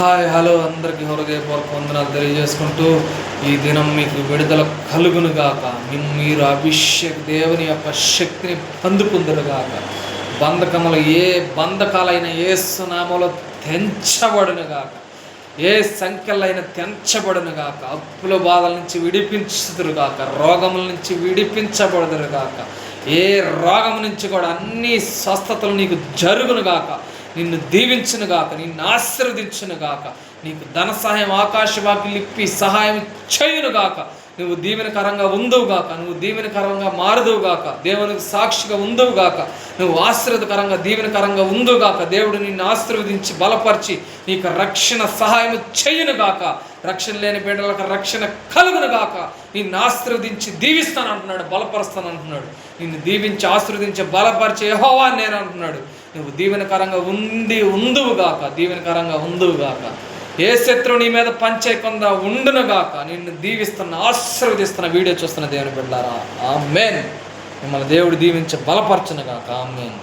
Hi hello అందరికీ హృదయపూర్వక వందనాలు తెలియజేసుకుంటూ ఈ దినం మీకు విడుదల కలుగునుగాక. మీరు దేవుని యొక్క శక్తిని పొందుకుందురుగాక. బంధకములు ఏ బంధకాలైన యేసు నామములో తెంచబడునుగాక. ఏ సంఖ్యలైన తెంచబడునుగాక. అప్పుల బాధల నుంచి విడిపించుదురుగాక. రోగముల నుంచి విడిపించబడుదురుగాక. ఏ రోగం నుంచి కూడా అన్ని స్వస్థతలు నీకు జరుగునుగాక. నిన్ను దీవించునుగాక, నిన్ను ఆశీర్వదించునుగాక. నీకు ధన సహాయం ఆకాశవాకి లిప్పి సహాయం చేయునుగాక. నువ్వు దీవెనకరంగా ఉందువుగాక, నువ్వు దీవెనకరంగా మారుదువుగాక, దేవునికి సాక్షిగా ఉందువుగాక, నువ్వు ఆశీర్వదకరంగా దీవెనకరంగా ఉందువుగాక. దేవుడు నిన్ను ఆశీర్వదించి బలపరిచి నీకు రక్షణ సహాయం చేయునుగాక. రక్షణ లేని బిడ్డలకు రక్షణ కలుగునుగాక. నిన్ను ఆశీర్వదించి దీవిస్తాను అంటున్నాడు, బలపరుస్తాను అంటున్నాడు. నిన్ను దీవించి ఆశీర్వదించి బలపరిచి యెహోవా నేను అంటున్నాడు. నువ్వు దీవెనకరంగా ఉందువుగాక, దీవెనకరంగా ఉందువుగాక. ఏ శత్రువు నీ మీద పంచేయకుండా ఉండునుగాక. నిన్ను దీవిస్తున్న ఆశీర్వదిస్తున్న వీడియో చూస్తున్న దేవుని బిడ్డలారా, ఆమేన్. మిమ్మల్ని దేవుడు దీవించి బలపరచునుగాక. ఆమేన్.